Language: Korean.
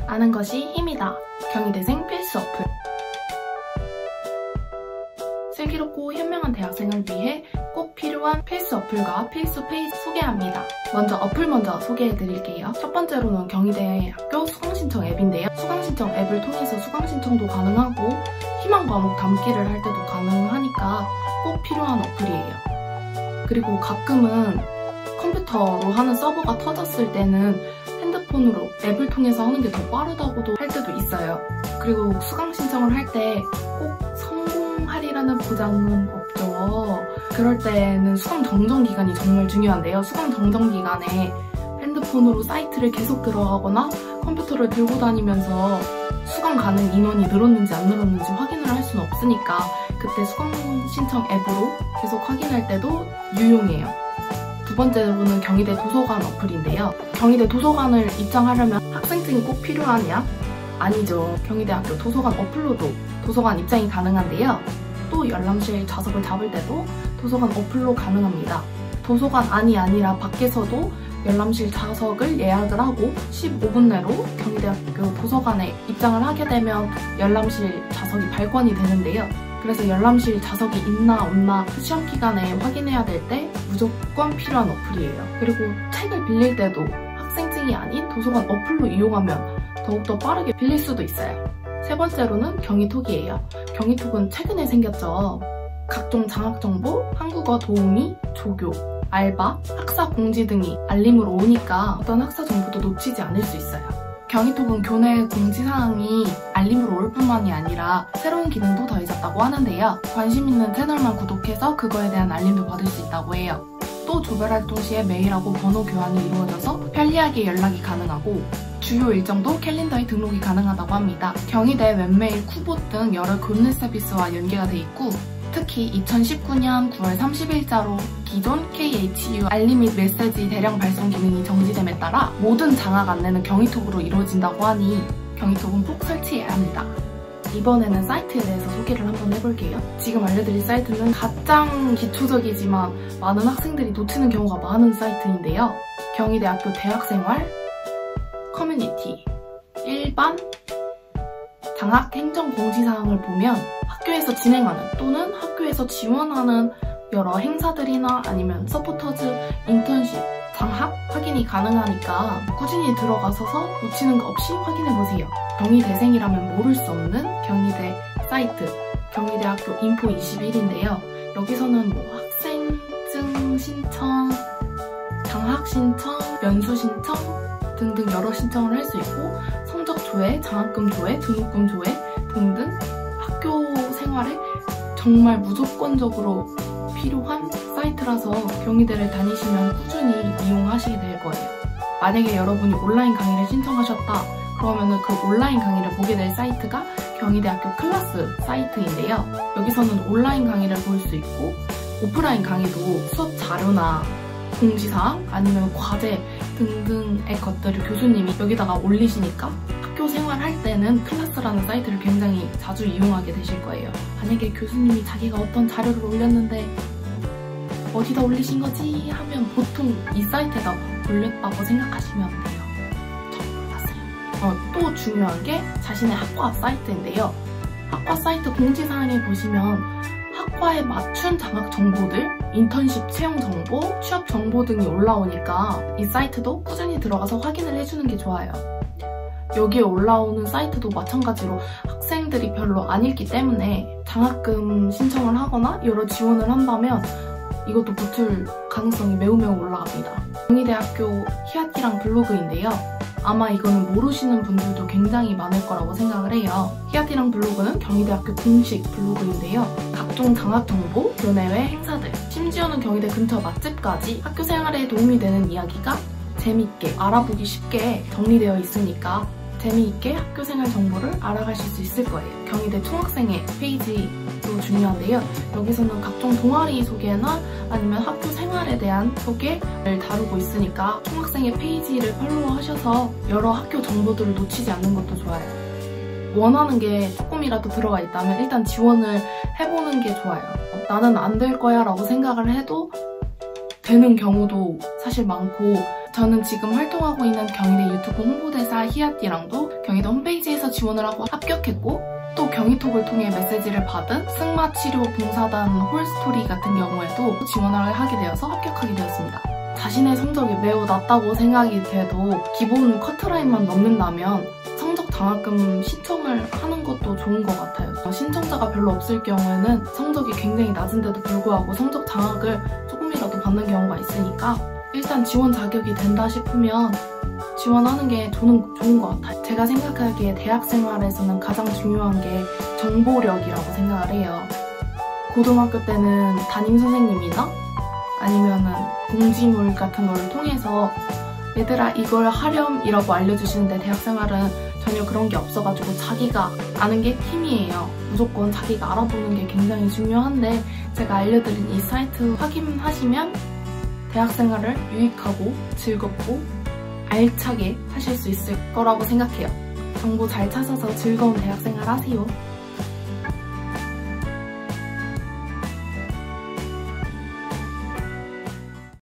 아는 것이 힘이다. 경희대생 필수 어플. 슬기롭고 현명한 대학생을 위해 꼭 필요한 필수 어플과 필수 페이지 소개합니다. 먼저 어플 소개해드릴게요. 첫 번째로는 경희대학교 수강신청 앱인데요. 수강신청 앱을 통해서 수강신청도 가능하고 희망 과목 담기를 할 때도 가능하니까 꼭 필요한 어플이에요. 그리고 가끔은 컴퓨터로 하는 서버가 터졌을 때는 핸드폰으로 앱을 통해서 하는 게 더 빠르다고도 할 때도 있어요. 그리고 수강 신청을 할 때 꼭 성공하리라는 보장은 없죠. 그럴 때는 수강 정정 기간이 정말 중요한데요. 수강 정정 기간에 핸드폰으로 사이트를 계속 들어가거나 컴퓨터를 들고 다니면서 수강 가능 인원이 늘었는지 안 늘었는지 확인을 할 수는 없으니까 그때 수강 신청 앱으로 계속 확인할 때도 유용해요. 두 번째로는 경희대 도서관 어플인데요. 경희대 도서관을 입장하려면 학생증이 꼭 필요하냐? 아니죠. 경희대학교 도서관 어플로도 도서관 입장이 가능한데요. 또 열람실 좌석을 잡을 때도 도서관 어플로 가능합니다. 도서관 안이 아니라 밖에서도 열람실 좌석을 예약을 하고 15분 내로 경희대학교 도서관에 입장을 하게 되면 열람실 좌석이 발권이 되는데요. 그래서 열람실 좌석이 있나 없나 시험 기간에 확인해야 될 때 무조건 필요한 어플이에요. 그리고 책을 빌릴 때도 학생증이 아닌 도서관 어플로 이용하면 더욱더 빠르게 빌릴 수도 있어요. 세 번째로는 경희톡이에요. 경희톡은 최근에 생겼죠. 각종 장학정보, 한국어 도우미, 조교, 알바, 학사 공지 등이 알림으로 오니까 어떤 학사 정보도 놓치지 않을 수 있어요. 경희톡은 교내 공지사항이 알림으로 올 뿐만이 아니라 새로운 기능도 더해졌다고 하는데요. 관심 있는 채널만 구독해서 그거에 대한 알림도 받을 수 있다고 해요. 또 조별활동 시에 메일하고 번호 교환이 이루어져서 편리하게 연락이 가능하고 주요 일정도 캘린더에 등록이 가능하다고 합니다. 경희대 웹메일, 쿠보 등 여러 교내 서비스와 연계가 돼 있고 특히 2019년 9월 30일자로 기존 KHU 알림 및 메시지 대량 발송 기능이 정지됨에 따라 모든 장학 안내는 경희톡으로 이루어진다고 하니 경희톡은 꼭 설치해야 합니다. 이번에는 사이트에 대해서 소개를 한번 해볼게요. 지금 알려드릴 사이트는 가장 기초적이지만 많은 학생들이 놓치는 경우가 많은 사이트인데요. 경희대학교 대학생활, 커뮤니티, 일반, 장학 행정 공지사항을 보면 학교에서 진행하는 또는 학교에서 지원하는 여러 행사들이나 아니면 서포터즈, 인턴십, 장학 확인이 가능하니까 꾸준히 들어가셔서 놓치는 거 없이 확인해보세요. 경희대생이라면 모를 수 없는 경희대 사이트, 경희대학교 인포 21인데요. 여기서는 뭐 학생증 신청, 장학 신청, 연수 신청 등등 여러 신청을 할 수 있고 성적 조회, 장학금 조회, 등록금 조회 등등 학교 생활에 정말 무조건적으로 필요한 사이트라서 경희대를 다니시면 꾸준히 이용하시게 될 거예요. 만약에 여러분이 온라인 강의를 신청하셨다 그러면은 그 온라인 강의를 보게 될 사이트가 경희대학교 클래스 사이트인데요. 여기서는 온라인 강의를 볼 수 있고 오프라인 강의도 수업 자료나 공지사항 아니면 과제 등등의 것들을 교수님이 여기다가 올리시니까 학교 생활할 때는 클래스라는 사이트를 굉장히 자주 이용하게 되실 거예요. 만약에 교수님이 자기가 어떤 자료를 올렸는데 어디다 올리신 거지? 하면 보통 이 사이트에다 올렸다고 생각하시면 돼요. 저 몰랐어요. 또 중요한 게 자신의 학과 사이트인데요. 학과 사이트 공지사항에 보시면 학과에 맞춘 장학 정보들, 인턴십 채용 정보, 취업 정보 등이 올라오니까 이 사이트도 꾸준히 들어가서 확인을 해주는 게 좋아요. 여기에 올라오는 사이트도 마찬가지로 학생들이 별로 안 읽기 때문에 장학금 신청을 하거나 여러 지원을 한다면 이것도 붙을 가능성이 매우 올라갑니다. 경희대학교 히아티랑 블로그인데요. 아마 이거는 모르시는 분들도 굉장히 많을 거라고 생각을 해요. 히아티랑 블로그는 경희대학교 공식 블로그인데요. 각종 장학 정보, 교내외 행사들, 심지어는 경희대 근처 맛집까지 학교 생활에 도움이 되는 이야기가 재밌게 알아보기 쉽게 정리되어 있으니까 재미있게 학교 생활 정보를 알아가실 수 있을 거예요. 경희대 총학생회 페이지도 중요한데요. 여기서는 각종 동아리 소개나 아니면 학교 생활에 대한 소개를 다루고 있으니까 총학생회 페이지를 팔로우하셔서 여러 학교 정보들을 놓치지 않는 것도 좋아요. 원하는 게 조금이라도 들어가 있다면 일단 지원을 해보는 게 좋아요. 나는 안 될 거야 라고 생각을 해도 되는 경우도 사실 많고 저는 지금 활동하고 있는 경희대 유튜브 홍보대사 희아띠랑도 경희대 홈페이지에서 지원을 하고 합격했고, 또 경희톡을 통해 메시지를 받은 승마치료봉사단 홀스토리 같은 경우에도 지원을 하게 되어서 합격하게 되었습니다. 자신의 성적이 매우 낮다고 생각이 돼도 기본 커트라인만 넘는다면 성적 장학금 신청을 하는 것도 좋은 것 같아요. 신청자가 별로 없을 경우에는 성적이 굉장히 낮은데도 불구하고 성적 장학을 조금이라도 받는 경우가 있으니까 일단 지원 자격이 된다 싶으면 지원하는 게 좋은 것 같아요. 제가 생각하기에 대학 생활에서는 가장 중요한 게 정보력이라고 생각을 해요. 고등학교 때는 담임선생님이나 아니면은 공지물 같은 걸 통해서 얘들아 이걸 하렴이라고 알려주시는데, 대학 생활은 전혀 그런 게 없어가지고 자기가 아는 게 힘이에요. 무조건 자기가 알아보는 게 굉장히 중요한데, 제가 알려드린 이 사이트 확인하시면 대학 생활을 유익하고 즐겁고 알차게 하실 수 있을 거라고 생각해요. 정보 잘 찾아서 즐거운 대학 생활 하세요.